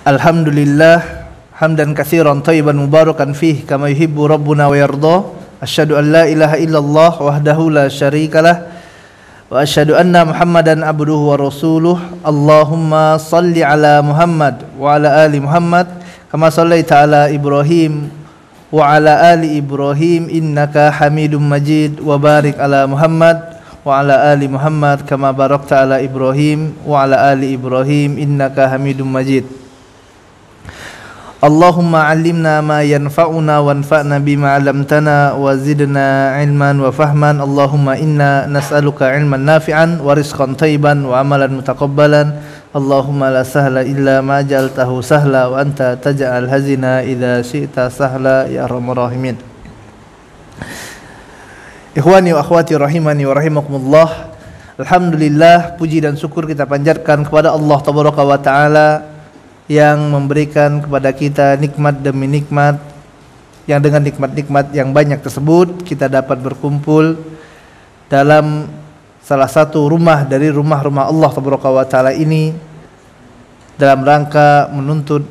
Alhamdulillah hamdan katsiran thayyiban mubarakan fih kama yuhibbu rabbuna wa yarda. Asyhadu an la ilaha illallah wahdahu la syarikalah wa asyhadu anna Muhammadan abduhu wa rasuluh. Allahumma salli ala Muhammad wa ala ali Muhammad kama shallaita ala Ibrahim wa ala ali Ibrahim innaka Hamidum Majid, wa barik ala Muhammad wa ala ali Muhammad kama barakta ala Ibrahim wa ala ali Ibrahim innaka Hamidum Majid. Allahumma 'allimna ma yanfa'una wanfa'na bima 'allamtana wa zidna 'ilman wa fahman. Allahumma inna nas'aluka 'ilman nafi'an wa rizqan thayyiban wa amalan mutaqabbalan. Allahumma la sahla illa ma ja'altahu sahla wa anta taj'al hazina idza syi'ta sahla ya arhamar rahimin. Ikhwani wa akhwati rahimani wa rahimakumullah. Alhamdulillah, puji dan syukur kita panjatkan kepada Allah tabaraka wa taala yang memberikan kepada kita nikmat demi nikmat, yang dengan nikmat-nikmat yang banyak tersebut kita dapat berkumpul dalam salah satu rumah dari rumah-rumah Allah tabaraka wa taala ini dalam rangka menuntut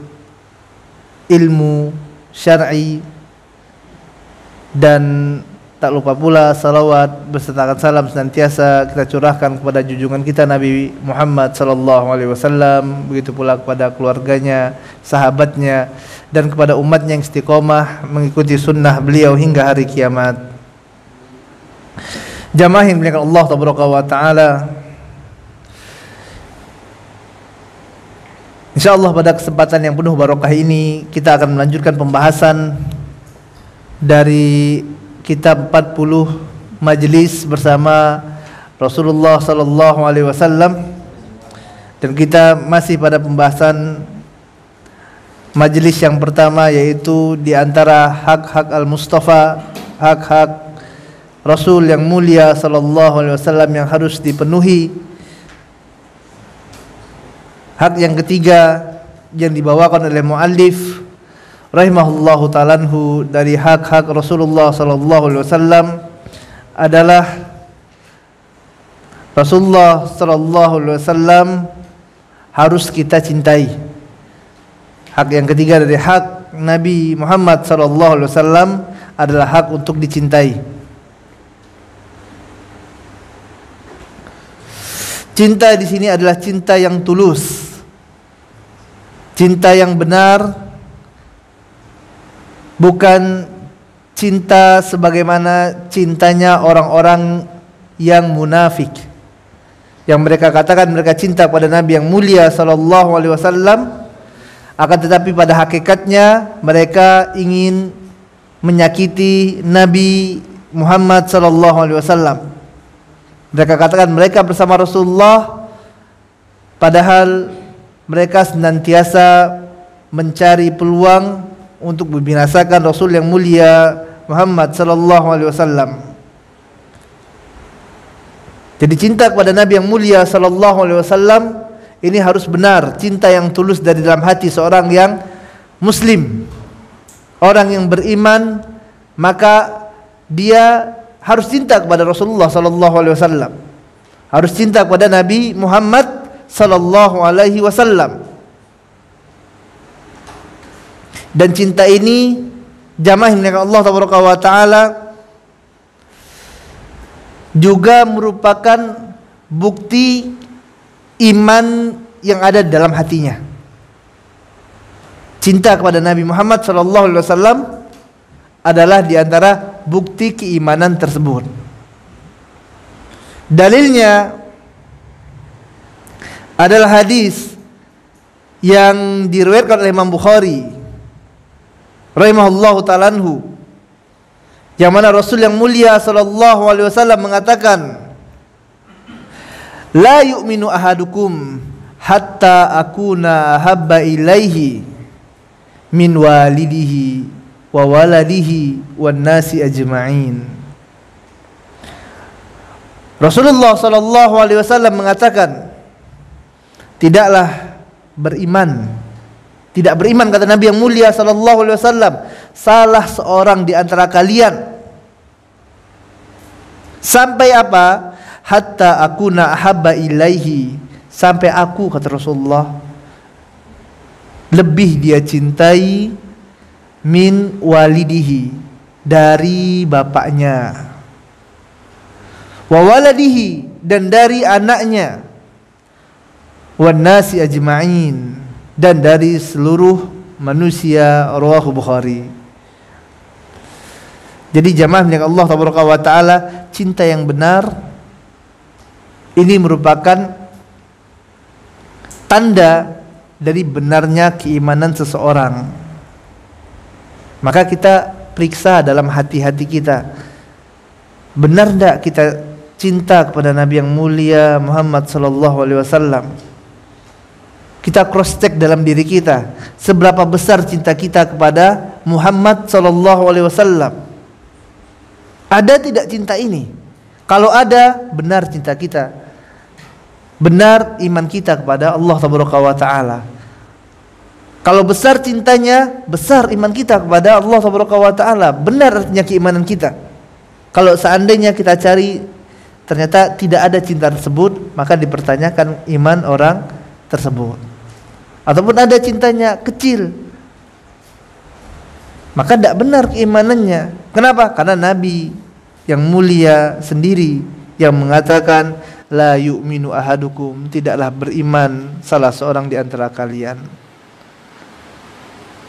ilmu syar'i, dan tak lupa pula salawat beserta salam senantiasa kita curahkan kepada junjungan kita Nabi Muhammad sallallahu alaihi wasallam, begitu pula kepada keluarganya, sahabatnya, dan kepada umatnya yang istiqomah mengikuti sunnah beliau hingga hari kiamat. Jamaah yang dimuliakan Allah tabaraka wa taala, insyaallah pada kesempatan yang penuh barokah ini kita akan melanjutkan pembahasan dari kitab 40 Majlis bersama Rasulullah sallallahu alaihi wasallam, dan kita masih pada pembahasan majlis yang pertama, yaitu di antara hak-hak al-Mustafa, hak-hak Rasul yang mulia sallallahu alaihi wasallam yang harus dipenuhi. Hak yang ketiga yang dibawakan oleh muallif rahimahullahu ta'alanhu dari hak-hak Rasulullah sallallahu alaihi wasallam adalah Rasulullah sallallahu alaihi wasallam harus kita cintai. Hak yang ketiga dari hak Nabi Muhammad sallallahu alaihi wasallam adalah hak untuk dicintai. Cinta di sini adalah cinta yang tulus, cinta yang benar, bukan cinta sebagaimana cintanya orang-orang yang munafik, yang mereka katakan mereka cinta pada Nabi yang mulia sallallahu alaihi wasallam, akan tetapi pada hakikatnya mereka ingin menyakiti Nabi Muhammad sallallahu alaihi wasallam. Mereka katakan mereka bersama Rasulullah, padahal mereka senantiasa mencari peluang untuk membinasakan Rasul yang mulia Muhammad sallallahu alaihi wasallam. Jadi cinta kepada Nabi yang mulia sallallahu alaihi wasallam ini harus benar, cinta yang tulus dari dalam hati seorang yang muslim, orang yang beriman, maka dia harus cinta kepada Rasulullah sallallahu alaihi wasallam, harus cinta kepada Nabi Muhammad sallallahu alaihi wasallam. Dan cinta ini jamaah yang Allah tabaraka wa taala juga merupakan bukti iman yang ada dalam hatinya. Cinta kepada Nabi Muhammad sallallahu alaihi wasallam adalah di antara bukti keimanan tersebut. Dalilnya adalah hadis yang diriwayatkan oleh Imam Bukhari rahimahullahu ta'alanhu, yang mana Rasul yang mulia sallallahu alaihi wasallam mengatakan, la yu'minu ahadukum hatta akuna habba ilaihi min walidihi wa waladihi wan nasi ajma'in. Rasulullah sallallahu alaihi wasallam mengatakan, tidaklah beriman, tidak beriman, kata Nabi yang mulia sallallahu alaihi wasallam, salah seorang di antara kalian sampai apa? Hatta akuna ahabba ilaihi, sampai aku, kata Rasulullah, lebih dia cintai min walidihi, dari bapaknya, wa waladihi, dan dari anaknya, wan nasi ajma'in, dan dari seluruh manusia. Rawahu Bukhari. Jadi jamaah milik Allah Taala, cinta yang benar ini merupakan tanda dari benarnya keimanan seseorang. Maka kita periksa dalam hati-hati kita, benar tidak kita cinta kepada Nabi yang mulia Muhammad sallallahu alaihi wasallam? Kita cross check dalam diri kita, seberapa besar cinta kita kepada Muhammad sallallahu alaihi wasallam. Ada tidak cinta ini? Kalau ada, benar cinta kita, benar iman kita kepada Allah Taala. Kalau besar cintanya, besar iman kita kepada Allah Taala, benar artinya keimanan kita. Kalau seandainya kita cari ternyata tidak ada cinta tersebut, maka dipertanyakan iman orang tersebut. Ataupun ada cintanya kecil, maka tidak benar keimanannya. Kenapa? Karena Nabi yang mulia sendiri yang mengatakan, la yu'minu ahadukum, tidaklah beriman salah seorang di antara kalian.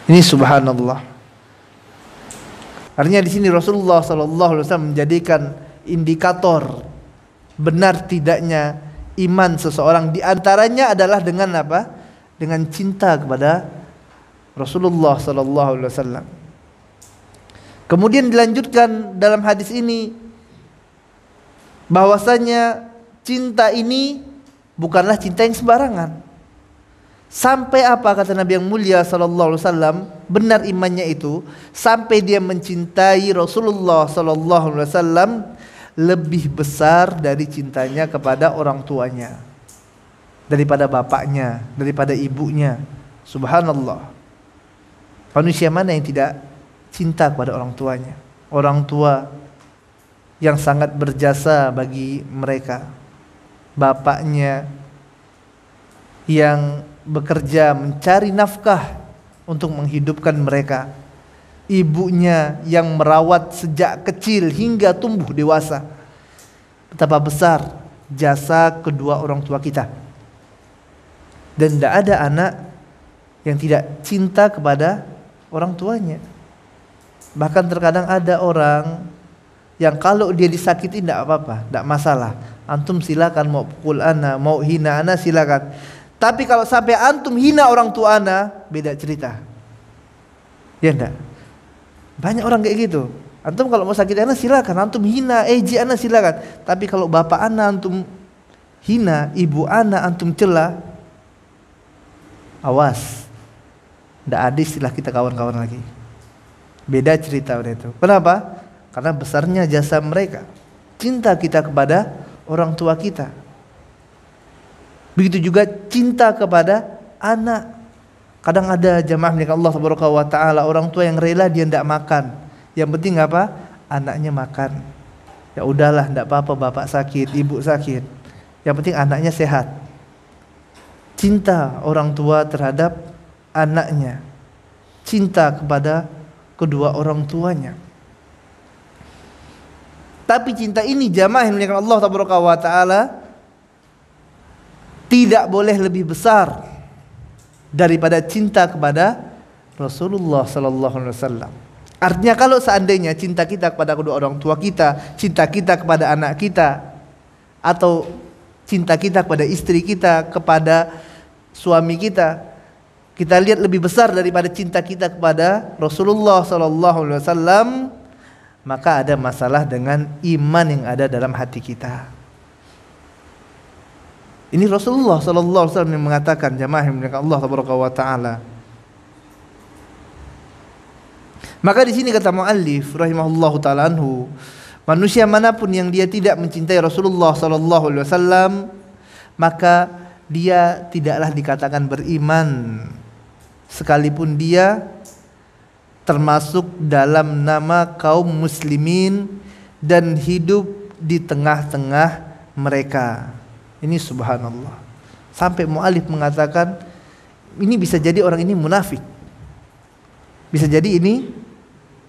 Ini subhanallah. Artinya di sini Rasulullah sallallahu alaihi wasallam menjadikan indikator benar tidaknya iman seseorang, di antaranya adalah dengan apa? Dengan cinta kepada Rasulullah sallallahu alaihi wasallam. Kemudian dilanjutkan dalam hadis ini bahwasanya cinta ini bukanlah cinta yang sembarangan. Sampai apa kata Nabi yang mulia sallallahu alaihi wasallam, benar imannya itu sampai dia mencintai Rasulullah sallallahu alaihi wasallam lebih besar dari cintanya kepada orang tuanya, daripada bapaknya, daripada ibunya. Subhanallah. Manusia mana yang tidak cinta kepada orang tuanya? Orang tua yang sangat berjasa bagi mereka, bapaknya yang bekerja mencari nafkah untuk menghidupkan mereka, ibunya yang merawat sejak kecil hingga tumbuh dewasa. Betapa besar jasa kedua orang tua kita. Dan tidak ada anak yang tidak cinta kepada orang tuanya. Bahkan terkadang ada orang yang kalau dia disakiti tidak apa-apa, tidak masalah. Antum silakan mau pukul ana, mau hina ana silakan. Tapi kalau sampai antum hina orang tua ana, beda cerita. Ya enggak? Banyak orang kayak gitu. Antum kalau mau sakit ana silakan, antum hina eji ana silakan. Tapi kalau bapak ana antum hina, ibu ana antum cela, awas. Enggak ada istilah kita kawan-kawan lagi. Beda cerita udah itu. Kenapa? Karena besarnya jasa mereka. Cinta kita kepada orang tua kita. Begitu juga cinta kepada anak. Kadang ada jamaah milik Allah Subhanahu wa taala, orang tua yang rela dia tidak makan. Yang penting apa? Anaknya makan. Ya udahlah, tidak apa-apa bapak sakit, ibu sakit. Yang penting anaknya sehat. Cinta orang tua terhadap anaknya. Cinta kepada kedua orang tuanya. Tapi cinta ini jamaah yang milik Allah Subhanahu wa taala tidak boleh lebih besar daripada cinta kepada Rasulullah sallallahu alaihi wasallam. Artinya kalau seandainya cinta kita kepada kedua orang tua kita, cinta kita kepada anak kita, atau cinta kita kepada istri kita, kepada suami kita, kita lihat lebih besar daripada cinta kita kepada Rasulullah sallallahu alaihi wasallam, maka ada masalah dengan iman yang ada dalam hati kita. Ini Rasulullah sallallahu alaihi wasallam yang mengatakan, jamaah yang dimuliakan Allah Subhanahu wa taala. Maka di sini kata muallif rahimahullahu taala anhu, manusia manapun yang dia tidak mencintai Rasulullah sallallahu alaihi wasallam, maka dia tidaklah dikatakan beriman, sekalipun dia termasuk dalam nama kaum muslimin dan hidup di tengah-tengah mereka. Ini subhanallah. Sampai mu'alif mengatakan ini bisa jadi orang ini munafik. Bisa jadi ini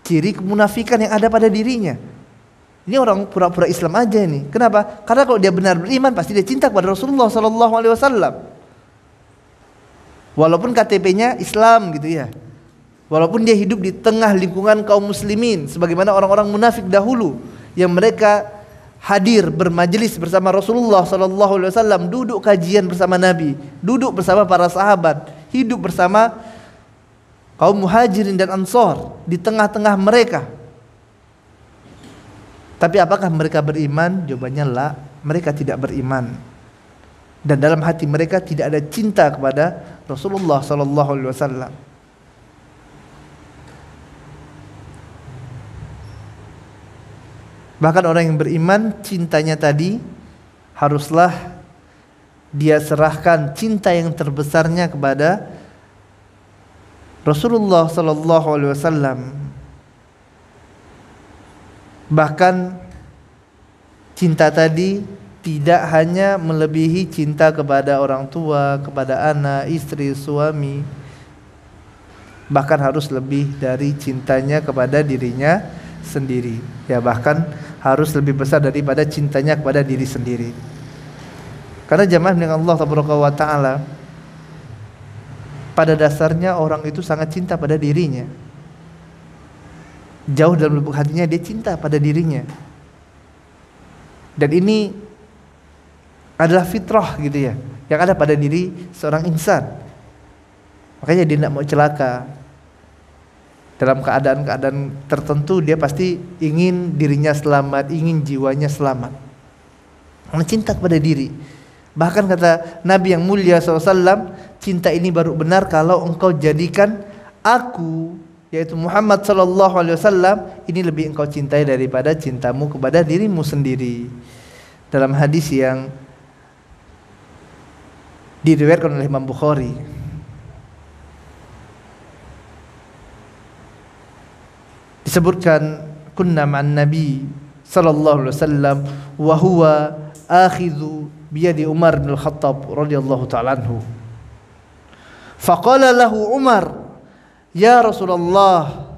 ciri kemunafikan yang ada pada dirinya. Ini orang pura-pura Islam aja ini. Kenapa? Karena kalau dia benar beriman pasti dia cinta kepada Rasulullah sallallahu alaihi wasallam. Walaupun KTP-nya Islam gitu ya. Walaupun dia hidup di tengah lingkungan kaum muslimin sebagaimana orang-orang munafik dahulu yang mereka hadir bermajelis bersama Rasulullah sallallahu alaihi wasallam, duduk kajian bersama Nabi, duduk bersama para sahabat, hidup bersama kaum muhajirin dan ansor di tengah-tengah mereka. Tapi apakah mereka beriman? Jawabannya la, mereka tidak beriman. Dan dalam hati mereka tidak ada cinta kepada Rasulullah sallallahu alaihi wasallam. Bahkan orang yang beriman, cintanya tadi haruslah dia serahkan cinta yang terbesarnya kepada Rasulullah sallallahu alaihi wasallam. Bahkan cinta tadi tidak hanya melebihi cinta kepada orang tua, kepada anak, istri, suami. Bahkan harus lebih dari cintanya kepada dirinya sendiri. Ya, bahkan harus lebih besar daripada cintanya kepada diri sendiri. Karena jamaah dengan Allah Taala, pada dasarnya orang itu sangat cinta pada dirinya. Jauh dalam lubuk hatinya dia cinta pada dirinya. Dan ini adalah fitrah gitu ya, yang ada pada diri seorang insan. Makanya dia tidak mau celaka. Dalam keadaan-keadaan tertentu dia pasti ingin dirinya selamat, ingin jiwanya selamat. Karena cinta kepada diri. Bahkan kata Nabi yang mulia SAW, cinta ini baru benar kalau engkau jadikan aku, yaitu Muhammad SAW, ini lebih engkau cintai daripada cintamu kepada dirimu sendiri. Dalam hadis yang diriwayatkan oleh Imam Bukhari, disebutkan kunna ma'an Nabi sallallahu alaihi wasallam wa huwa akhidhu biyadi Umar bin Al-Khattab radhiyallahu ta'ala anhu. Faqala lahu Umar, ya Rasulullah,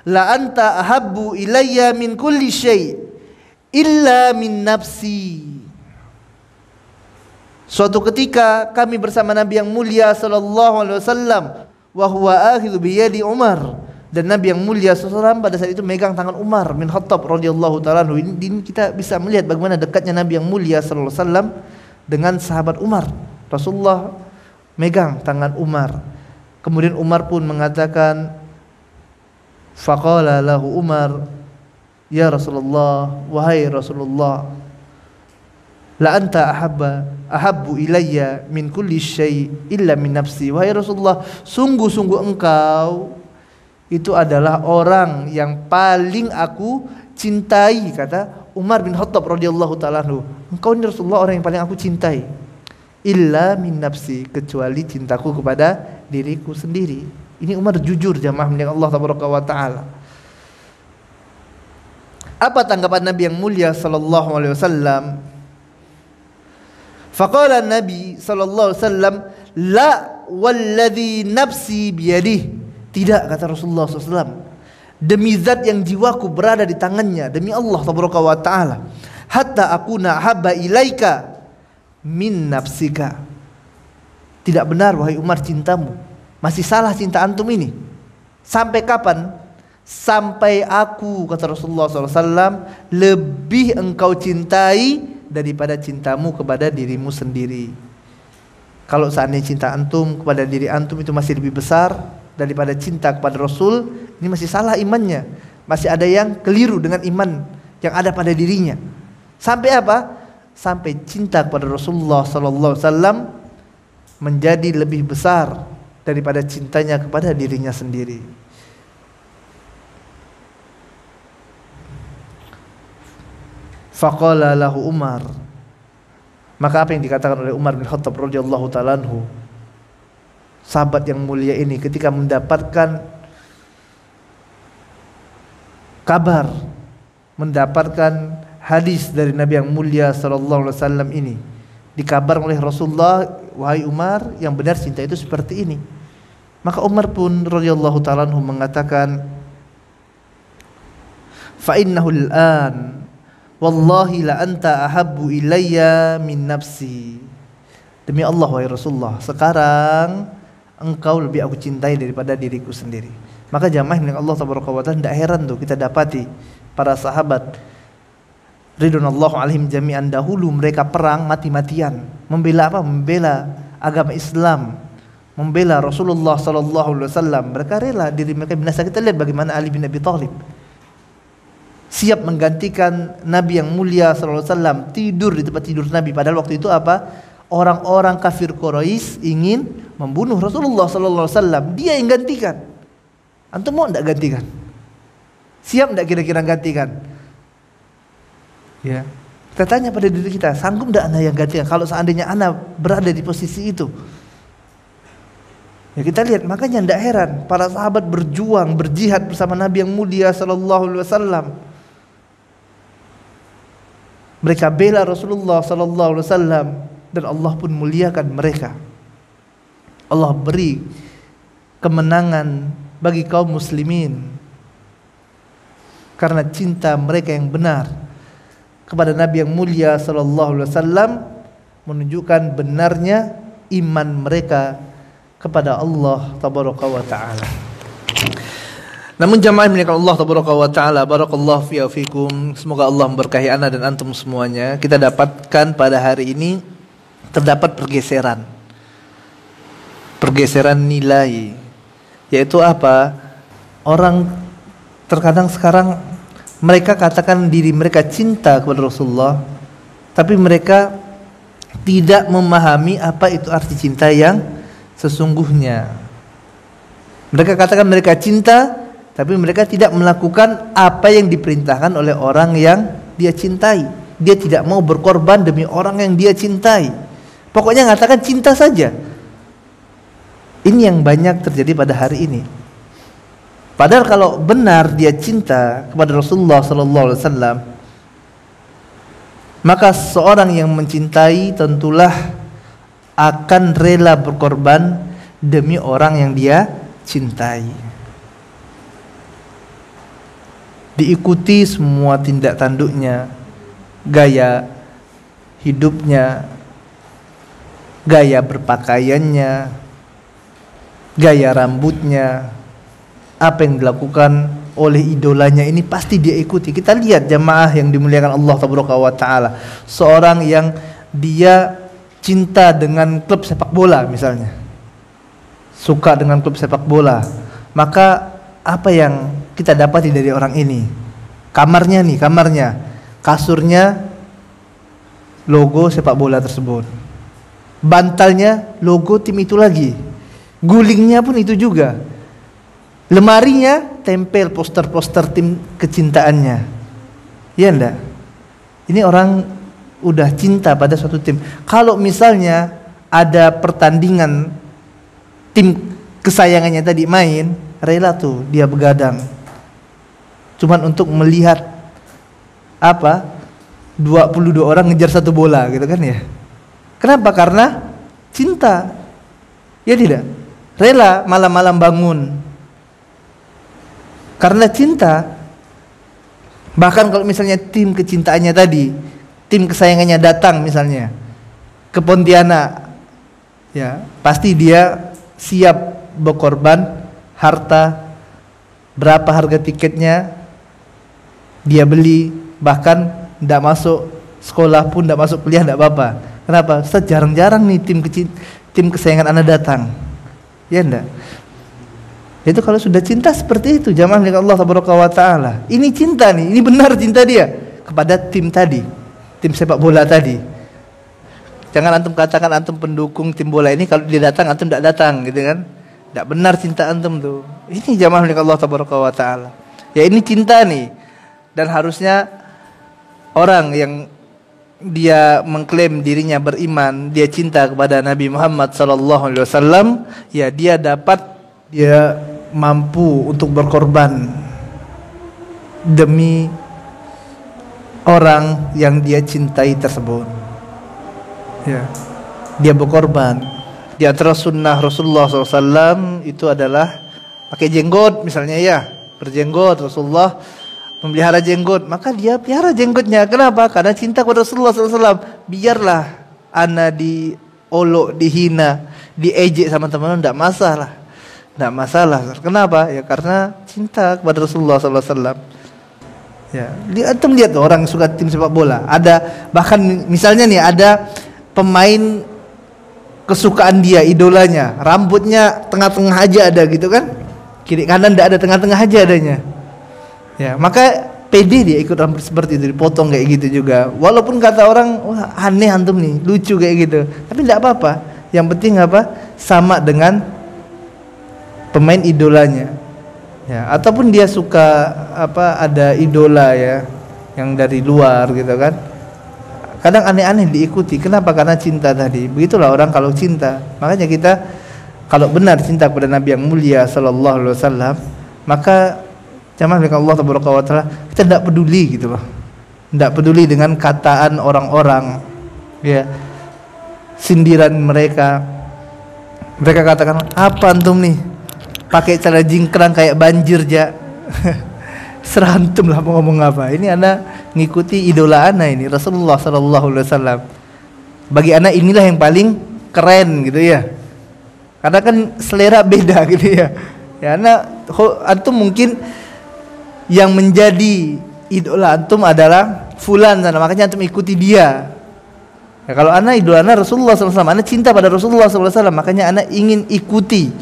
la anta ahabbu ilayya min kulli syai' illa min nafsi. Suatu ketika kami bersama Nabi yang mulia sallallahu alaihi wasallam wa huwa akhidhu biyadi Umar, dan Nabi yang mulia SAW pada saat itu megang tangan Umar bin Khattab radhiyallahu ta'ala anhu. Ini kita bisa melihat bagaimana dekatnya Nabi yang mulia sallallahu alaihi wasallam dengan sahabat Umar. Rasulullah megang tangan Umar. Kemudian Umar pun mengatakan, faqala lahu Umar, ya Rasulullah, wahai Rasulullah, la anta ahabbu ilayya min kulli syai' illa min nafsi. Wahai Rasulullah, sungguh-sungguh engkau itu adalah orang yang paling aku cintai, kata Umar bin Khattab radhiyallahu ta'ala anhu. Engkau ini Rasulullah orang yang paling aku cintai. Illa min nafsi, kecuali cintaku kepada diriku sendiri. Ini Umar jujur, jamaah dengan Allah Taala. Apa tanggapan Nabi yang mulia sallallahu alaihi wasallam? Faqala Nabi sallallahu alaihi wasallam, la walladhi nafsi biyadihi. Tidak, kata Rasulullah SAW, demi zat yang jiwaku berada di tangannya, demi Allah Taala, hatta akuna habba ilaika min nafsika. Tidak benar wahai Umar cintamu, masih salah cinta antum ini. Sampai kapan? Sampai aku, kata Rasulullah SAW, lebih engkau cintai daripada cintamu kepada dirimu sendiri. Kalau seandainya cinta antum kepada diri antum itu masih lebih besar daripada cinta kepada Rasul, ini masih salah imannya. Masih ada yang keliru dengan iman yang ada pada dirinya. Sampai apa? Sampai cinta kepada Rasulullah sallallahu alaihi wasallam menjadi lebih besar daripada cintanya kepada dirinya sendiri. Faqala lahu Umar, maka apa yang dikatakan oleh Umar bin Khattab radhiyallahu ta'ala anhu, sahabat yang mulia ini ketika mendapatkan kabar, mendapatkan hadis dari Nabi yang mulia sallallahu alaihi wasallam ini, dikabar oleh Rasulullah, wahai Umar, yang benar cinta itu seperti ini. Maka Umar pun radhiyallahu ta'ala anhu mengatakan, fa innahu al-an wallahi la anta ahabbu ilayya min nafsi. Demi Allah wahai Rasulullah, sekarang engkau lebih aku cintai daripada diriku sendiri. Maka jamaah milik Allah tabaraka wa taala, tidak heran tuh kita dapati para sahabat ridwanullah alaihim jami'an, dahulu mereka perang mati-matian. Membela apa? Membela agama Islam, membela Rasulullah sallallahu alaihi wasallam. Mereka rela diri mereka binasa. Kita lihat bagaimana Ali bin Abi Thalib siap menggantikan Nabi yang mulia sallallahu alaihi wasallam, tidur di tempat tidur Nabi. Padahal waktu itu apa? Orang-orang kafir Quraisy ingin membunuh Rasulullah sallallahu alaihi wasallam. Dia yang gantikan. Antum mau enggak gantikan? Siap enggak kira-kira gantikan? Ya. Kita tanya pada diri kita, sanggup enggak Anda yang gantikan kalau seandainya Anda berada di posisi itu? Ya, kita lihat, makanya enggak heran para sahabat berjuang, berjihad bersama Nabi yang mulia sallallahu alaihi wasallam. Mereka bela Rasulullah sallallahu alaihi wasallam dan Allah pun muliakan mereka. Allah beri kemenangan bagi kaum muslimin karena cinta mereka yang benar kepada Nabi yang mulia sallallahu alaihi wasallam, menunjukkan benarnya iman mereka kepada Allah tabaraka wa taala. Namun jamaah milik Allah tabaraka wa taala, barakallahu fi fikum, semoga Allah memberkahi ana dan antum semuanya. Kita dapatkan pada hari ini terdapat pergeseran nilai, yaitu apa? Orang terkadang sekarang mereka katakan diri mereka cinta kepada Rasulullah, tapi mereka tidak memahami apa itu arti cinta yang sesungguhnya. Mereka katakan mereka cinta, tapi mereka tidak melakukan apa yang diperintahkan oleh orang yang dia cintai. Dia tidak mau berkorban demi orang yang dia cintai. Pokoknya mengatakan cinta saja. Ini yang banyak terjadi pada hari ini. Padahal kalau benar dia cinta kepada Rasulullah sallallahu alaihi wasallam, maka seorang yang mencintai tentulah akan rela berkorban demi orang yang dia cintai. Diikuti semua tindak tanduknya, gaya hidupnya, gaya berpakaiannya, gaya rambutnya, apa yang dilakukan oleh idolanya ini pasti dia ikuti. Kita lihat jamaah yang dimuliakan Allah tabaraka wa taala, seorang yang dia cinta dengan klub sepak bola misalnya, suka dengan klub sepak bola, maka apa yang kita dapati dari orang ini? Kamarnya, kasurnya logo sepak bola tersebut, bantalnya logo tim itu lagi, gulingnya pun itu juga, lemarinya tempel poster-poster tim kecintaannya. Ya enggak? Ini orang udah cinta pada suatu tim. Kalau misalnya ada pertandingan tim kesayangannya tadi main, rela tuh dia begadang cuman untuk melihat apa 22 orang ngejar satu bola gitu kan ya. Kenapa? Karena cinta. Ya tidak? Rela malam-malam bangun karena cinta. Bahkan kalau misalnya tim kecintaannya tadi, tim kesayangannya datang misalnya ke Pontianak, ya pasti dia siap berkorban harta, berapa harga tiketnya dia beli, bahkan tidak masuk sekolah pun, tidak masuk kuliah, tidak apa-apa. Kenapa? Ustaz, jarang-jarang nih tim kesayangan Anda datang. Ya enggak? Itu kalau sudah cinta seperti itu, jamaah dengan Allah tabaraka wa taala. Ini cinta nih, ini benar cinta dia kepada tim tadi, tim sepak bola tadi. Jangan antum katakan antum pendukung tim bola ini, kalau dia datang antum tidak datang, gitu kan? Tidak benar cinta antum tuh. Ini jamaah dengan Allah tabaraka wa taala. Ya ini cinta nih. Dan harusnya orang yang dia mengklaim dirinya beriman, dia cinta kepada Nabi Muhammad sallallahu alaihi wasallam, ya dia mampu untuk berkorban demi orang yang dia cintai tersebut. Ya. Dia berkorban. Di antara sunnah Rasulullah SAW itu adalah pakai jenggot misalnya ya, berjenggot. Rasulullah memelihara jenggot, maka dia pelihara jenggotnya. Kenapa? Karena cinta kepada Rasulullah SAW. Biarlah ana diolok, dihina, diejek sama teman-teman, tidak masalah. Tidak masalah. Kenapa? Ya karena cinta kepada Rasulullah SAW. Ya, antum lihat orang suka tim sepak bola. Ada bahkan misalnya nih ada pemain kesukaan dia, idolanya, rambutnya tengah-tengah aja ada gitu kan, kiri kanan tidak ada, tengah-tengah aja adanya. Ya, maka pede dia ikut rambut seperti itu, dipotong kayak gitu juga. Walaupun kata orang, wah aneh antum nih, lucu kayak gitu, tapi tidak apa-apa. Yang penting apa? Sama dengan pemain idolanya. Ya, ataupun dia suka apa, ada idola ya yang dari luar gitu kan. Kadang aneh-aneh diikuti. Kenapa? Karena cinta tadi. Begitulah orang kalau cinta. Makanya kita kalau benar cinta kepada Nabi yang mulia sallallahu alaihi wasallam, maka jamaah milik Allah taala, kita tidak peduli gitu loh. Tidak peduli dengan kataan orang-orang, ya. Sindiran mereka. Mereka katakan, "Apa antum nih? Pakai celana jingkrang kayak banjir ja." Serantum lah mau ngomong apa. Ini anak ngikuti idola anak ini, Rasulullah sallallahu alaihi wasallam. Bagi anak inilah yang paling keren gitu ya. Karena kan selera beda gitu ya. Ya anak antum mungkin yang menjadi idola antum adalah fulan sana, makanya antum ikuti dia. Ya, kalau anak idola anak Rasulullah sallallahu alaihi wasallam, anak cinta pada Rasulullah sallallahu alaihi wasallam, makanya anak ingin ikuti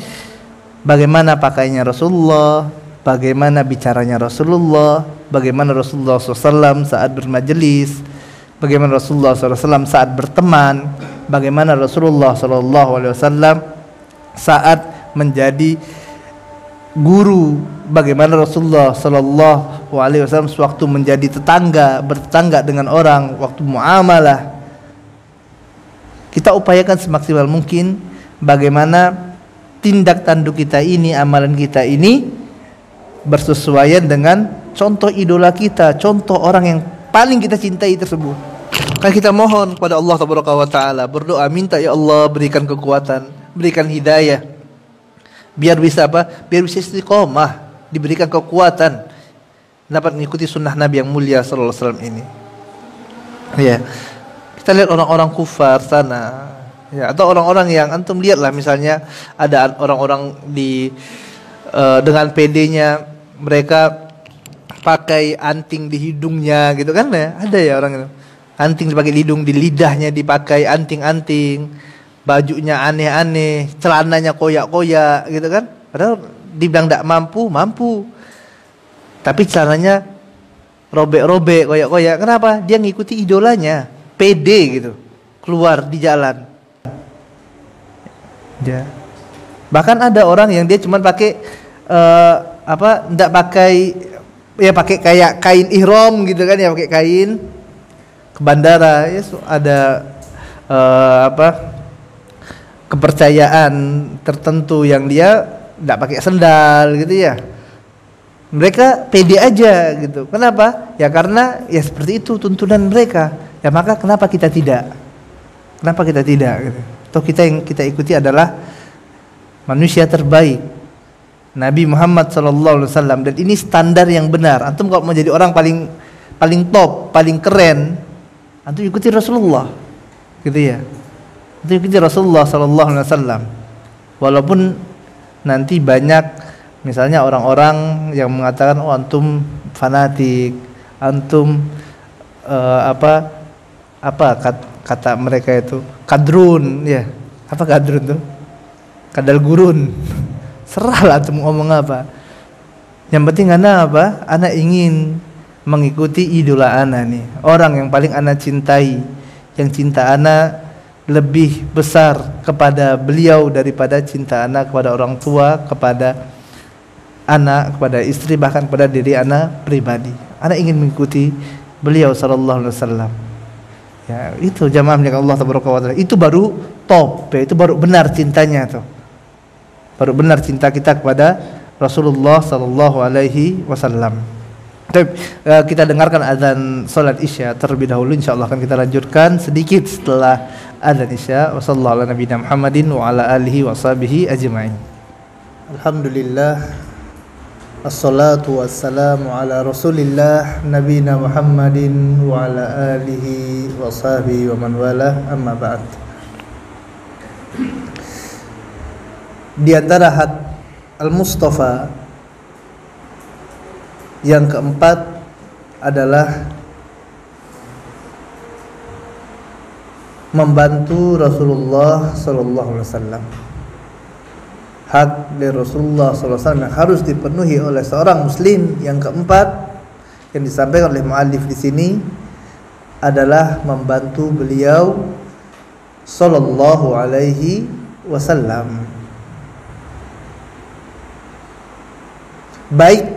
bagaimana pakainya Rasulullah, bagaimana bicaranya Rasulullah, bagaimana Rasulullah SAW saat bermajelis, bagaimana Rasulullah SAW saat berteman, bagaimana Rasulullah SAW saat menjadi guru, bagaimana Rasulullah SAW sewaktu menjadi tetangga, bertetangga dengan orang, waktu muamalah. Kita upayakan semaksimal mungkin bagaimana tindak tanduk kita ini, amalan kita ini bersesuaian dengan contoh idola kita, contoh orang yang paling kita cintai tersebut. Kan kita mohon kepada Allah Taala, berdoa minta, ya Allah berikan kekuatan, berikan hidayah, biar bisa apa? Biar bisa istiqomah, diberikan kekuatan dapat mengikuti sunnah Nabi yang mulia sallallahu alaihi wasallam ini. Ya, kita lihat orang-orang kufar sana, ya, atau orang-orang yang antum lihatlah misalnya ada orang-orang di dengan PD-nya mereka pakai anting di hidungnya gitu kan ya, ada ya orang itu anting dipakai di hidung, di lidahnya dipakai anting-anting, bajunya aneh-aneh, celananya koyak-koyak gitu kan, padahal dibilang tidak mampu, tapi celananya robek-robek, koyak-koyak. Kenapa? Dia ngikuti idolanya, pede gitu, keluar di jalan. Ya. Bahkan ada orang yang dia cuma pakai tidak pakai, ya pakai kayak kain ihram gitu kan ya, pakai kain ke bandara ya, ada kepercayaan tertentu yang dia tidak pakai sendal gitu ya. Mereka pede aja gitu. Kenapa? Ya karena ya seperti itu tuntunan mereka. Ya maka kenapa kita tidak? Kenapa kita tidak gitu? Toh kita yang kita ikuti adalah manusia terbaik, Nabi Muhammad SAW, dan ini standar yang benar. Antum kalau mau jadi orang paling top, paling keren, antum ikuti Rasulullah, gitu ya. Antum ikuti Rasulullah SAW. Walaupun nanti banyak misalnya orang-orang yang mengatakan, oh antum fanatik, antum kata mereka itu kadrun, ya. Apa kadrun tuh? Kadal gurun. Serahlah tuh ngomong apa. Yang penting anak ingin mengikuti idola anak nih, orang yang paling anak cintai, yang cinta anak lebih besar kepada beliau daripada cinta anak kepada orang tua, kepada anak, kepada istri, bahkan kepada diri anak pribadi. Anak ingin mengikuti beliau sallallahu alaihi wasallam. Ya, itu jamaah milik Allah taala. Itu baru top, ya, itu baru benar cintanya tuh. Baru benar cinta kita kepada Rasulullah sallallahu alaihi wasallam. Kita dengarkan azan salat Isya terlebih dahulu, insyaallah akan kita lanjutkan sedikit setelah azan Isya. Wassallallahu ala nabiyina Muhammadin wa ala alihi washabihi ajmain. Alhamdulillah, assalatu wassalamu ala Rasulillah nabiyina Muhammadin wa ala alihi washabihi wa man wala, amma ba'd. Di antara hak Al-Mustafa yang keempat adalah membantu Rasulullah sallallahu alaihi wasallam. Hak dari Rasulullah sallallahu alaihi wasallam yang harus dipenuhi oleh seorang muslim yang keempat yang disampaikan oleh muallif di sini adalah membantu beliau sallallahu alaihi wasallam. Baik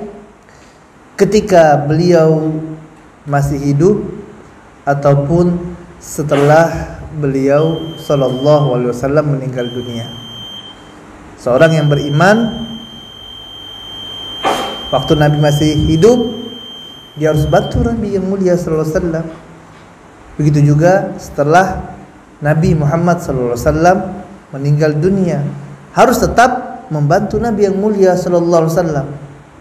ketika beliau masih hidup ataupun setelah beliau sallallahu alaihi wasallam meninggal dunia. Seorang yang beriman waktu Nabi masih hidup, dia harus bantu Nabi yang mulia sallallahu alaihi wasallam. Begitu juga setelah Nabi Muhammad sallallahu alaihi wasallam meninggal dunia, harus tetap membantu Nabi yang mulia sallallahu alaihi wasallam.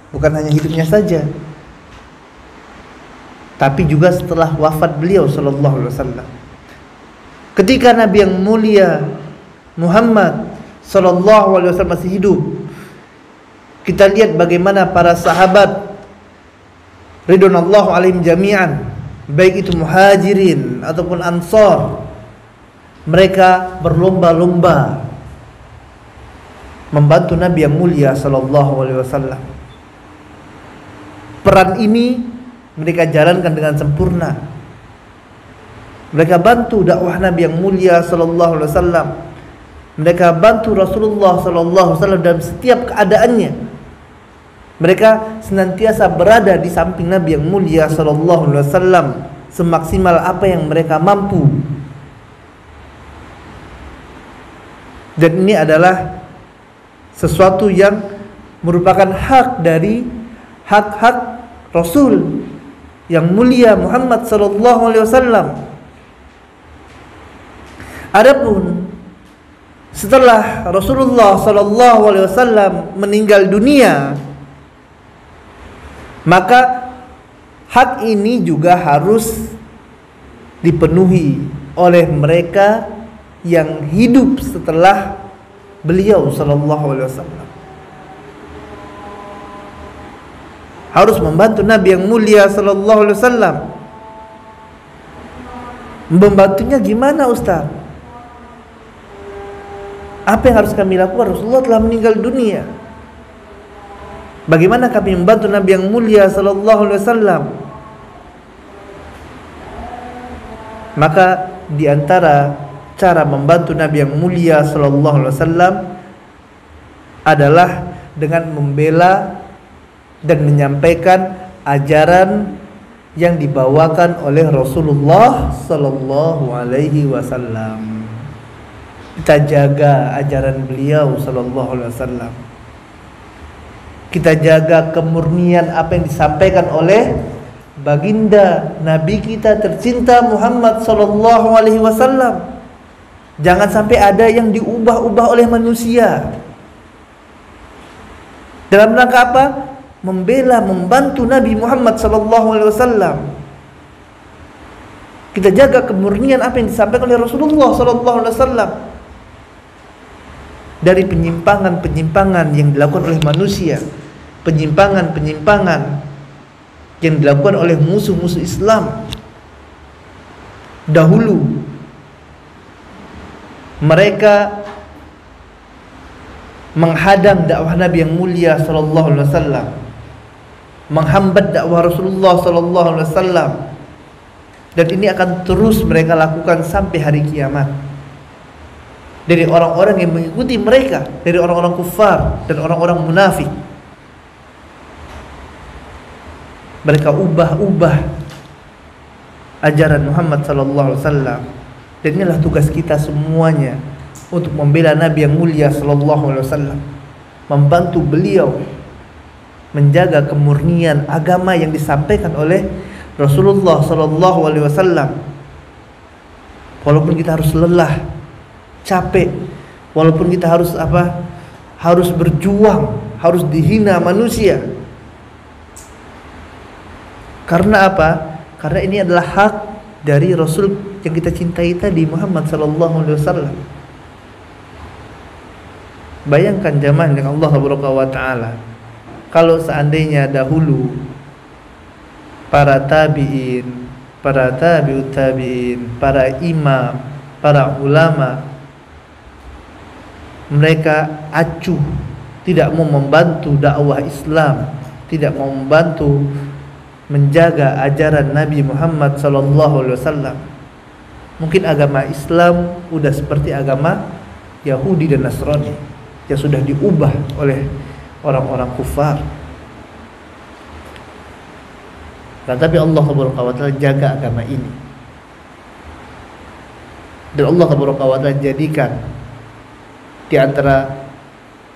Bukan hanya hidupnya saja, tapi juga setelah wafat beliau sallallahu alaihi wasallam. Ketika Nabi yang mulia Muhammad sallallahu alaihi wasallam masih hidup, kita lihat bagaimana para sahabat ridwanullah alaihim jami'an, baik itu muhajirin ataupun ansor, mereka berlomba-lomba membantu Nabi yang mulia sallallahu alaihi wasallam. Peran ini mereka jalankan dengan sempurna. Mereka bantu dakwah Nabi yang mulia sallallahu alaihi wasallam. Mereka bantu Rasulullah sallallahu alaihi wasallam dalam setiap keadaannya. Mereka senantiasa berada di samping Nabi yang mulia sallallahu alaihi wasallam semaksimal apa yang mereka mampu. Dan ini adalah sesuatu yang merupakan hak dari hak-hak Rasul yang mulia Muhammad sallallahu alaihi wasallam. Adapun setelah Rasulullah sallallahu alaihi wasallam meninggal dunia, maka hak ini juga harus dipenuhi oleh mereka yang hidup setelah beliau sallallahu alaihi wasallam. Harus membantu Nabi yang mulia sallallahu alaihi wasallam. Membantunya gimana, Ustaz? Apa yang harus kami lakukan? Rasulullah telah meninggal dunia. Bagaimana kami membantu Nabi yang mulia sallallahu alaihi wasallam? Maka di antara cara membantu Nabi yang mulia sallallahu alaihi wasallam adalah dengan membela dan menyampaikan ajaran yang dibawakan oleh Rasulullah sallallahu alaihi wasallam. Kita jaga ajaran beliau sallallahu alaihi wasallam. Kita jaga kemurnian apa yang disampaikan oleh baginda Nabi kita tercinta Muhammad sallallahu alaihi wasallam. Jangan sampai ada yang diubah-ubah oleh manusia. Dalam rangka apa? Membela, membantu Nabi Muhammad sallallahu alaihi wasallam. Kita jaga kemurnian apa yang disampaikan oleh Rasulullah sallallahu alaihi wasallam dari penyimpangan-penyimpangan yang dilakukan oleh manusia, penyimpangan-penyimpangan yang dilakukan oleh musuh-musuh Islam. Dahulu mereka menghadang dakwah Nabi yang mulia sallallahu alaihi wasallam, menghambat dakwah Rasulullah sallallahu alaihi wasallam, dan ini akan terus mereka lakukan sampai hari kiamat. Dari orang-orang yang mengikuti mereka, dari orang-orang kufar dan orang-orang munafik, mereka ubah-ubah ajaran Muhammad sallallahu alaihi wasallam. Dan inilah tugas kita semuanya untuk membela Nabi yang mulia sallallahu alaihi wasallam, membantu beliau, menjaga kemurnian agama yang disampaikan oleh Rasulullah sallallahu alaihi wasallam. Walaupun kita harus lelah, capek, walaupun kita harus harus berjuang, harus dihina manusia. Karena apa? Karena ini adalah hak dari Rasul yang kita cintai tadi, Muhammad sallallahu alaihi wasallam. Bayangkan jamaah dengan Allah subhanahu wa ta'ala, kalau seandainya dahulu para tabi'in, para tabi'ut tabi'in, para imam, para ulama, mereka acuh, tidak mau membantu dakwah Islam, tidak mau membantu menjaga ajaran Nabi Muhammad sallallahu alaihi wasallam, mungkin agama Islam udah seperti agama Yahudi dan Nasrani yang sudah diubah oleh orang-orang kufar. Tapi Allah subhanahu wa ta'ala jaga agama ini, dan Allah subhanahu wa ta'ala jadikan di antara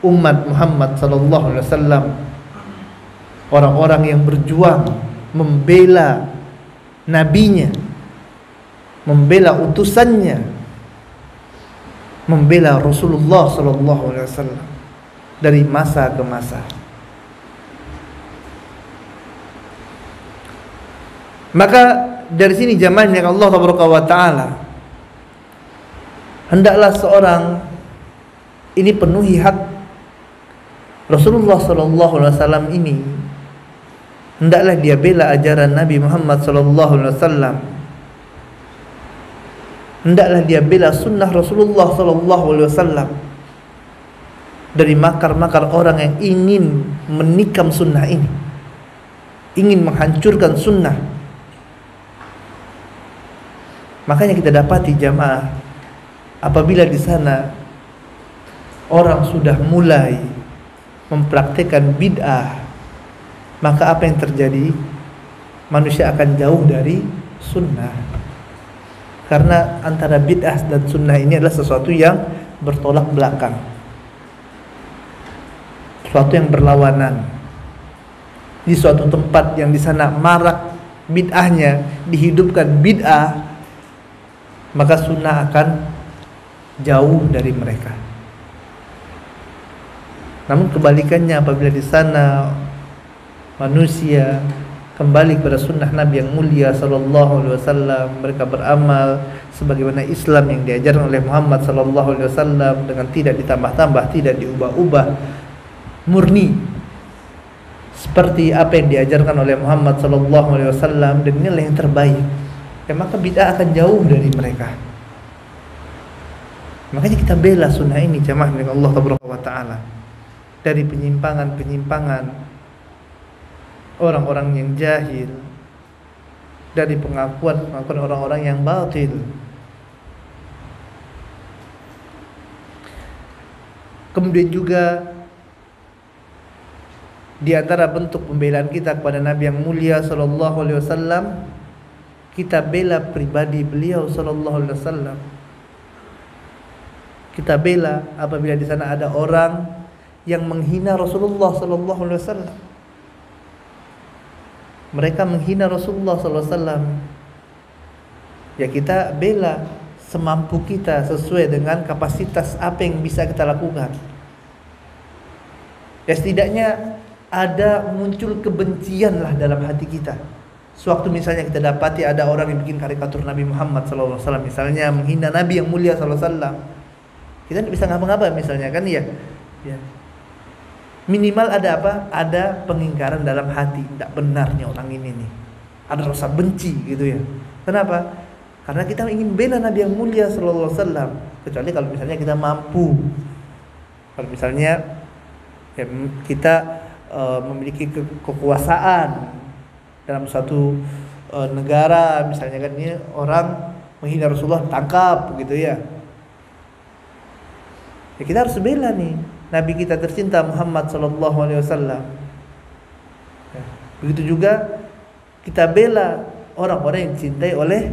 umat Muhammad sallallahu alaihi wasallam orang-orang yang berjuang membela nabinya, membela utusannya, membela Rasulullah sallallahu alaihi wasallam dari masa ke masa. Maka dari sini jamaah yang Allah wa ta'ala, hendaklah seorang ini penuhi hak Rasulullah sallallahu alaihi wasallam ini. Hendaklah dia bela ajaran Nabi Muhammad sallallahu alaihi wasallam. Hendaklah dia bela sunnah Rasulullah sallallahu alaihi wasallam dari makar-makar orang yang ingin menikam sunnah ini, ingin menghancurkan sunnah. Makanya kita dapati jamaah, apabila di sana orang sudah mulai mempraktikkan bid'ah, maka apa yang terjadi? Manusia akan jauh dari sunnah. Karena antara bid'ah dan sunnah ini adalah sesuatu yang bertolak belakang, sesuatu yang berlawanan. Di suatu tempat yang di sana marak bid'ahnya, dihidupkan bid'ah, maka sunnah akan jauh dari mereka. Namun kebalikannya, apabila di sana manusia kembali kepada sunnah Nabi yang mulia sallallahu alaihi wasallam, mereka beramal sebagaimana Islam yang diajarkan oleh Muhammad sallallahu alaihi wasallam dengan tidak ditambah-tambah, tidak diubah-ubah, murni seperti apa yang diajarkan oleh Muhammad sallallahu alaihi wasallam, dan inilah yang terbaik. Ya, maka bid'ah akan jauh dari mereka. Makanya kita bela sunnah ini jamaah dengan Allah wa ta'ala dari penyimpangan-penyimpangan orang-orang yang jahil, dari pengakuan orang-orang yang batil. Kemudian juga di antara bentuk pembelaan kita kepada Nabi yang mulia sallallahu alaihi wasallam, kita bela pribadi beliau sallallahu alaihi wasallam. Kita bela apabila di sana ada orang yang menghina Rasulullah sallallahu alaihi wasallam. Mereka menghina Rasulullah SAW, ya kita bela semampu kita sesuai dengan kapasitas apa yang bisa kita lakukan. Ya setidaknya ada muncul kebencian lah dalam hati kita. Sewaktu misalnya kita dapati ada orang yang bikin karikatur Nabi Muhammad SAW, misalnya menghina Nabi yang mulia SAW, kita tidak bisa ngapa-ngapa misalnya kan ya. Minimal ada apa? Ada pengingkaran dalam hati, tidak benarnya orang ini nih. Ada rasa benci gitu ya. Kenapa? Karena kita ingin bela Nabi yang mulia sallallahu alaihi wasallam. Kecuali kalau misalnya kita mampu. Kalau misalnya ya, kita memiliki kekuasaan dalam suatu negara, misalnya kan ini orang menghina Rasulullah, tangkap gitu ya. Ya kita harus bela nih Nabi kita tercinta Muhammad sallallahu alaihi wasallam. Begitu juga kita bela orang-orang yang dicintai oleh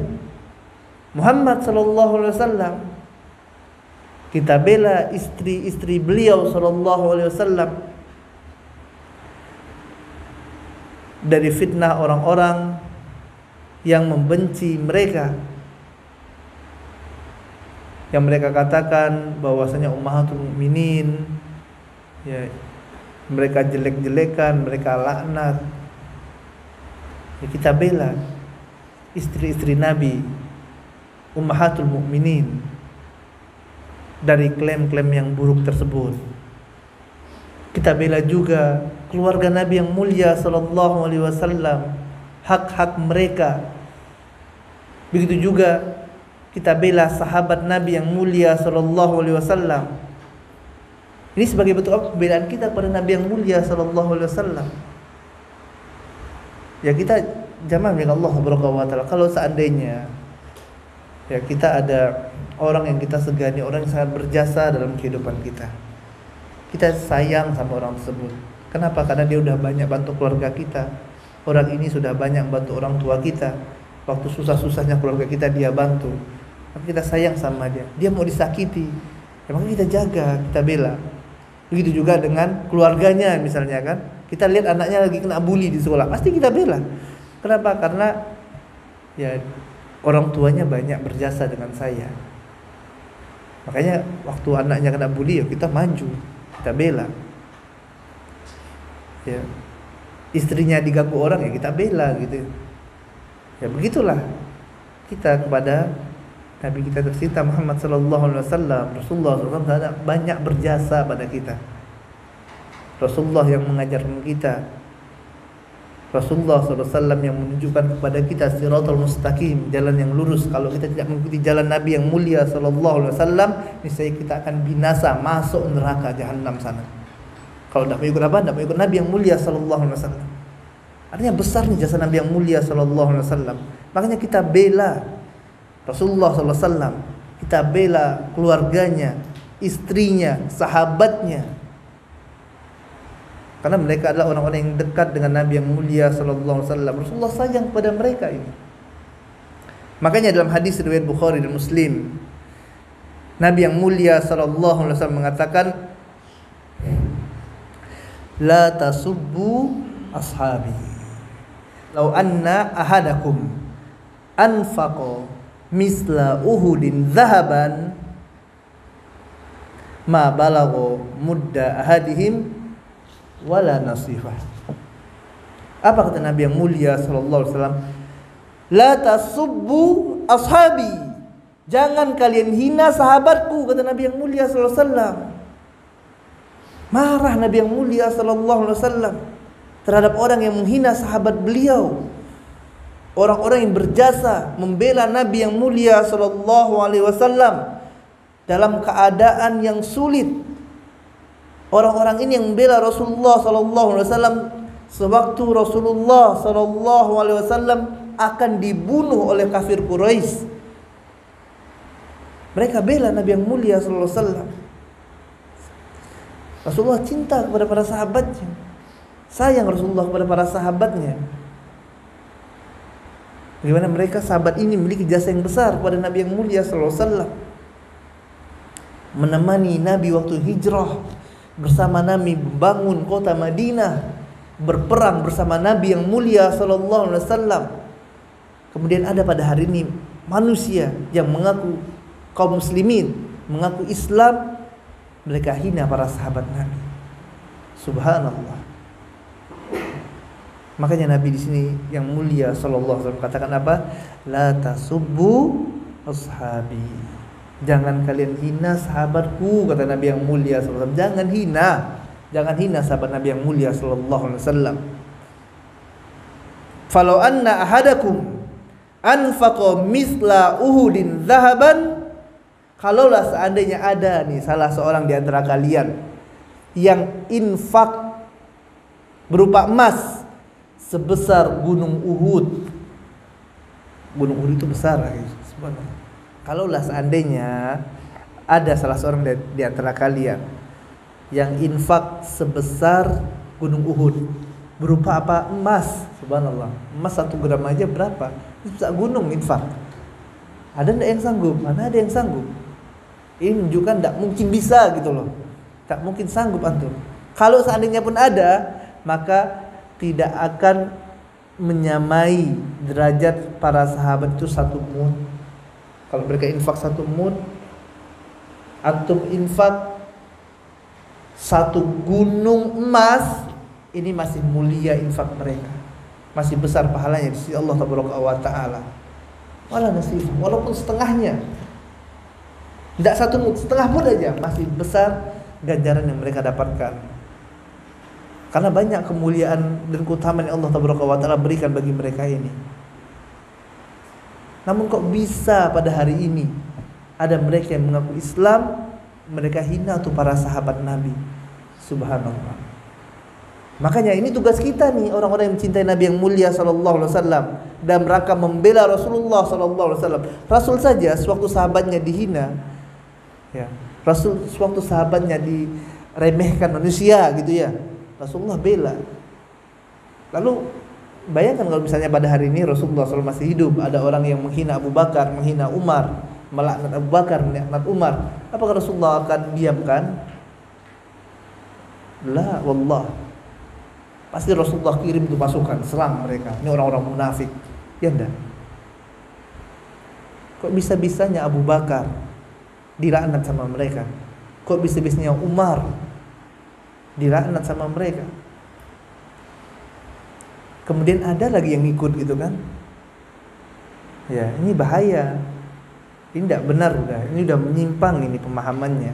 Muhammad sallallahu alaihi wasallam. Kita bela istri-istri beliau sallallahu alaihi wasallam. dari fitnah orang-orang yang membenci mereka, yang mereka katakan bahwasanya ummahatul mukminin, ya, mereka jelek-jelekan, mereka laknat. Ya, kita bela istri-istri Nabi, ummahatul mukminin, dari klaim-klaim yang buruk tersebut. Kita bela juga keluarga Nabi yang mulia sallallahu alaihi wasallam, hak-hak mereka. Begitu juga kita bela sahabat Nabi yang mulia sallallahu alaihi wasallam. Ini sebagai bentuk pembelaan kita kepada Nabi yang mulia sallallahu alaihi wasallam. Ya, kita jamaah milik Allah subhanahu wa taala. Kalau seandainya ya kita ada orang yang kita segani, orang yang sangat berjasa dalam kehidupan kita, kita sayang sama orang tersebut. Kenapa? Karena dia udah banyak bantu keluarga kita. Orang ini sudah banyak bantu orang tua kita. Waktu susah-susahnya keluarga kita dia bantu. Maka kita sayang sama dia. Dia mau disakiti, ya maka kita jaga, kita bela. Begitu juga dengan keluarganya misalnya kan. Kita lihat anaknya lagi kena bully di sekolah, pasti kita bela. Kenapa? Karena ya orang tuanya banyak berjasa dengan saya. Makanya waktu anaknya kena bully, ya kita maju, kita bela. Ya, istrinya diganggu orang, ya kita bela gitu. Ya begitulah kita kepada Nabi kita tercinta Muhammad sallallahu alaihi wasallam. Rasulullah SAW banyak berjasa pada kita. Rasulullah yang mengajarkan kita, Rasulullah SAW yang menunjukkan kepada kita siratal mustaqim, jalan yang lurus. Kalau kita tidak mengikuti jalan Nabi yang mulia sallallahu alaihi wasallam, niscaya kita akan binasa, masuk neraka jahanam sana. Kalau tidak mengikut apa? Tidak mengikut Nabi yang mulia sallallahu alaihi wasallam. Artinya besar nih jasa Nabi yang mulia sallallahu alaihi wasallam. Makanya kita bela Rasulullah sallallahu alaihi wasallam, kita bela keluarganya, istrinya, sahabatnya. Karena mereka adalah orang-orang yang dekat dengan Nabi yang mulia sallallahu alaihi wasallam. Rasulullah sayang kepada mereka ini. Makanya dalam hadis riwayat Bukhari dan Muslim, Nabi yang mulia sallallahu alaihi wasallam mengatakan, la tasubbu ashabi. Lau anna ahadakum anfaqa misla uhudin zahaban ma balagha mudda ahadihim wala nasifah. Apa kata Nabi yang mulia sallallahu alaihi wasallam? La tasubbu ashabi. Jangan kalian hina sahabatku, kata Nabi yang mulia sallallahu alaihi wasallam. Marah Nabi yang mulia sallallahu alaihi wasallam terhadap orang yang menghina sahabat beliau. Orang-orang yang berjasa membela Nabi yang mulia sallallahu alaihi wasallam dalam keadaan yang sulit. Orang-orang ini yang membela Rasulullah sallallahu alaihi wasallam sewaktu Rasulullah sallallahu alaihi wasallam akan dibunuh oleh kafir Quraisy. Mereka bela Nabi yang mulia sallallahu alaihi wasallam. Rasulullah cinta kepada para sahabatnya, sayang Rasulullah kepada para sahabatnya. Bagaimana mereka sahabat ini memiliki jasa yang besar kepada Nabi yang mulia sallallahu alaihi wasallam, menemani Nabi waktu hijrah, bersama Nabi membangun kota Madinah, berperang bersama Nabi yang mulia sallallahu alaihi wasallam. Kemudian ada pada hari ini manusia yang mengaku kaum muslimin, mengaku Islam, mereka hina para sahabat Nabi. Subhanallah. Makanya Nabi di sini yang mulia sallallahu alaihi wasallam katakan apa? La tasubbu ashabi. Jangan kalian hina sahabatku, kata Nabi yang mulia sallallahu alaihi wasallam. Jangan hina. Jangan hina sahabat Nabi yang mulia sallallahu alaihi wasallam. Falau anna ahadakum anfaqa misla uhudin zahaban, kalaulah seandainya ada nih salah seorang di antara kalian yang infak berupa emas sebesar gunung Uhud. Gunung Uhud itu besar, subhanallah. Kalaulah seandainya ada salah seorang di antara kalian yang infak sebesar gunung Uhud berupa apa? Emas. Subhanallah. Emas 1 gram aja berapa? Itu bisa gunung infak. Ada enggak yang sanggup? Mana ada yang sanggup? Ini menunjukkan tidak mungkin bisa gitu loh. Tak mungkin sanggup antum. Kalau seandainya pun ada, maka tidak akan menyamai derajat para sahabat itu 1 mud. Kalau mereka infak 1 mud, antum infak 1 gunung emas, ini masih mulia infak mereka, masih besar pahalanya di sisi Allah Taala. Wala nasif, walaupun setengahnya, tidak 1 mud, setengah mud aja masih besar ganjaran yang mereka dapatkan. Karena banyak kemuliaan dan keutamaan yang Allah Taala berikan bagi mereka ini. Namun kok bisa pada hari ini ada mereka yang mengaku Islam, mereka hina tuh para sahabat Nabi. Subhanallah. Makanya ini tugas kita nih, orang-orang yang mencintai Nabi yang mulia sallallahu alaihi wasallam, dalam rangka membela Rasulullah sallallahu alaihi wasallam. Rasul saja sewaktu sahabatnya dihina, ya. Rasul sewaktu sahabatnya diremehkan manusia gitu ya, Rasulullah bela. Lalu bayangkan kalau misalnya pada hari ini Rasulullah SAW masih hidup, ada orang yang menghina Abu Bakar, menghina Umar, melaknat Abu Bakar, melaknat Umar, apakah Rasulullah akan diamkan? La wallah. Pasti Rasulullah kirim tuh pasukan, serang mereka. Ini orang-orang munafik. Ya enggak? Kok bisa-bisanya Abu Bakar dilaknat sama mereka? Kok bisa-bisanya Umar dilaknat sama mereka? Kemudian ada lagi yang ikut gitu kan. Ya, ini bahaya. Ini tidak benar udah. Ini udah menyimpang ini pemahamannya.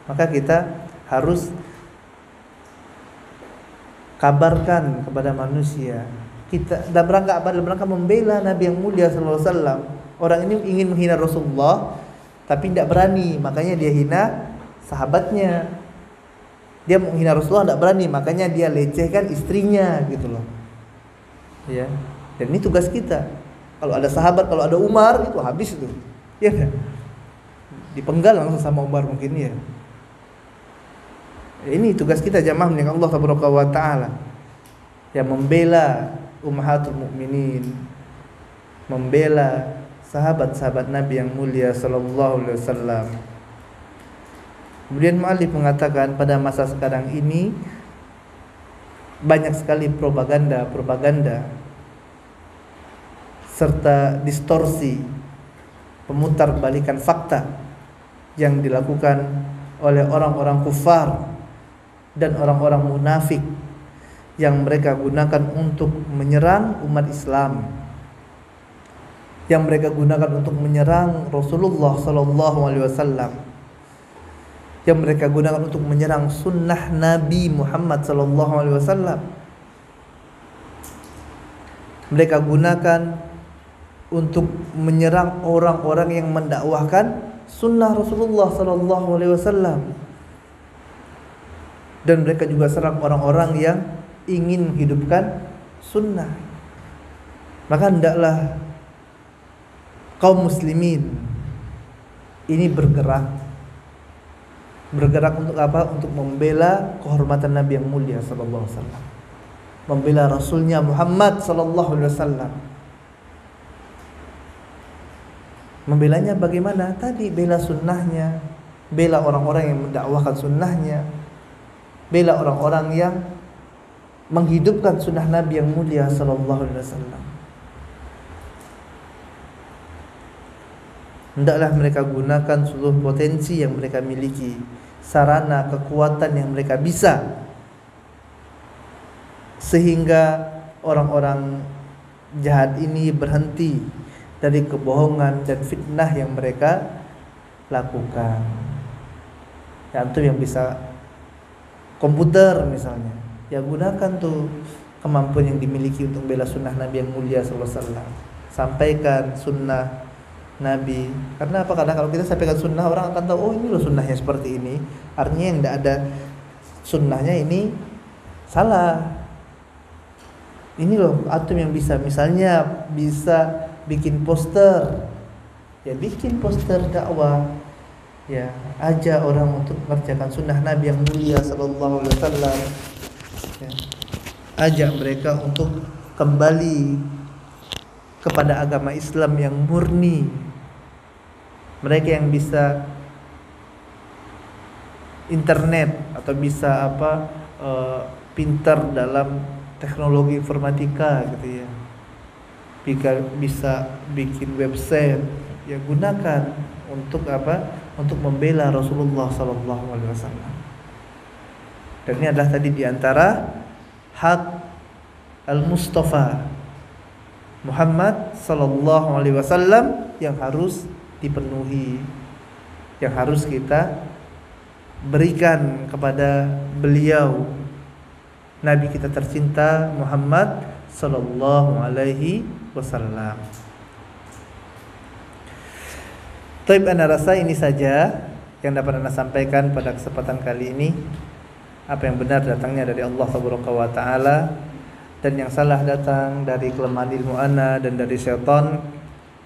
Maka kita harus kabarkan kepada manusia. Kita dalam rangka apa? Dalam rangka membela Nabi yang mulia sallallahu alaihi wasallam. Orang ini ingin menghina Rasulullah tapi tidak berani, makanya dia hina sahabatnya. Dia menghina Rasulullah tidak berani, makanya dia lecehkan istrinya gitu loh. Ya, dan ini tugas kita. Kalau ada sahabat, kalau ada Umar, itu habis itu. Ya kan? Dipenggal langsung sama Umar mungkin ya. Ini tugas kita jamaah yang Allah Taala, yang membela ummahatul mukminin, membela sahabat-sahabat Nabi yang mulia sallallahu alaihi wasallam. Kemudian mu'allif mengatakan pada masa sekarang ini banyak sekali propaganda serta distorsi, pemutarbalikan fakta yang dilakukan oleh orang-orang kufar dan orang-orang munafik yang mereka gunakan untuk menyerang umat Islam, yang mereka gunakan untuk menyerang Rasulullah sallallahu alaihi wasallam, yang mereka gunakan untuk menyerang sunnah Nabi Muhammad sallallahu alaihi wasallam. Mereka gunakan untuk menyerang orang-orang yang mendakwahkan sunnah Rasulullah sallallahu alaihi wasallam. Dan mereka juga serang orang-orang yang ingin menghidupkan sunnah. Maka hendaklah kaum muslimin ini bergerak untuk apa? Untuk membela kehormatan Nabi yang mulia sallallahu alaihi wasallam, membela Rasulnya Muhammad sallallahu alaihi wasallam. Membelanya bagaimana? Tadi bela sunnahnya, bela orang-orang yang mendakwahkan sunnahnya, bela orang-orang yang menghidupkan sunnah Nabi yang mulia sallallahu alaihi wasallam. Hendaklah mereka gunakan seluruh potensi yang mereka miliki, sarana, kekuatan yang mereka bisa, sehingga orang-orang jahat ini berhenti dari kebohongan dan fitnah yang mereka lakukan. Ya, antum yang bisa komputer misalnya, ya gunakan tuh kemampuan yang dimiliki untuk bela sunnah Nabi yang mulia sallallahu alaihi wasallam. Sampaikan sunnah Nabi. Karena apa? Karena kalau kita sampaikan sunnah, orang akan tahu, oh ini loh sunnahnya seperti ini. Artinya yang tidak ada sunnahnya ini salah. Ini loh antum yang bisa, misalnya bisa bikin poster, ya bikin poster dakwah, ya ajak orang untuk mengerjakan sunnah Nabi yang mulia sallallahu alaihi wasallam, ya. Ajak mereka untuk kembali kepada agama Islam yang murni. Mereka yang bisa internet atau bisa pintar dalam teknologi informatika gitu ya, bisa bikin website, ya gunakan untuk apa? Untuk membela Rasulullah Sallallahu Alaihi Wasallam. Dan ini adalah tadi diantara hak Al-Mustafa Muhammad Sallallahu Alaihi Wasallam yang harus dipenuhi, yang harus kita berikan kepada beliau, Nabi kita tercinta Muhammad Sallallahu Alaihi Wasallam. Taib, ana rasa ini saja yang dapat ana sampaikan pada kesempatan kali ini. Apa yang benar datangnya dari Allah Subhanahu wa taala, dan yang salah datang dari kelemahan ilmu ana dan dari syaitan.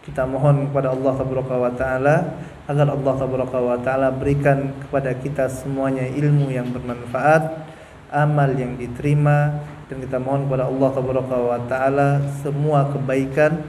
Kita mohon kepada Allah Subhanahu wa taala agar Allah Subhanahu wa taala berikan kepada kita semuanya ilmu yang bermanfaat, amal yang diterima, dan kita mohon kepada Allah Subhanahu wa taala semua kebaikan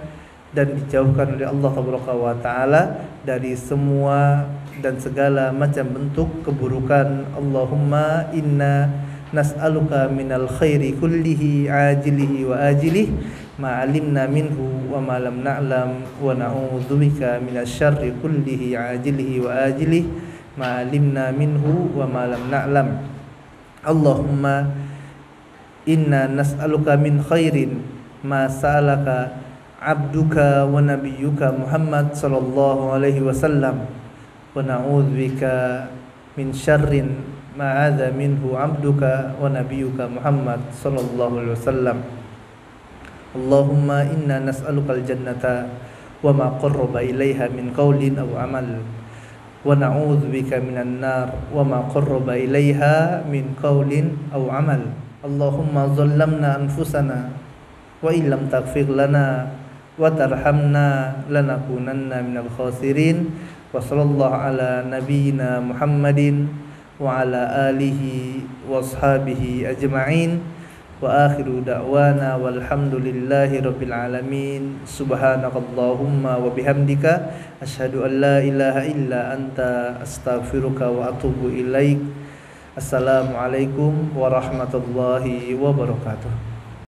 dan dijauhkan oleh Allah Subhanahu wa taala dari semua dan segala macam bentuk keburukan. Allahumma inna nas'aluka minal khairi kullihi ajilihi wa ajilihi ma 'alimna minhu wa ma lam na'lam wa na'udzubika minasyarri kullihi ajilihi wa ajilihi ma 'alimna minhu wa ma lam na'lam. Allahumma inna nas'aluka min khairin ma sa'alaka 'abduka wa nabiyyuka Muhammad sallallahu alaihi wasallam wa na'udzubika min syarrin ma'adza minhu 'abduka wa nabiyyuka Muhammad sallallahu alaihi wasallam. Allahumma inna nas'alukal jannata wa ma qarraba ilaiha min qaulin aw amal wa na'udzubika minan nar wa ma qarraba ilaiha min qaulin aw amal. Allahumma zallamna anfusana wa illam taghfir lana wa tarhamna lanakunanna minal khasirin. Wa sallallahu ala nabiyyina Muhammadin wa ala alihi wa ashabihi ajma'in. Wa akhiru da'wana walhamdulillahi rabbil alamin. Subhanakallahumma wa bihamdika asyhadu an la ilaha illa anta astaghfiruka wa atubu ilaik. Assalamualaikum warahmatullahi wabarakatuh.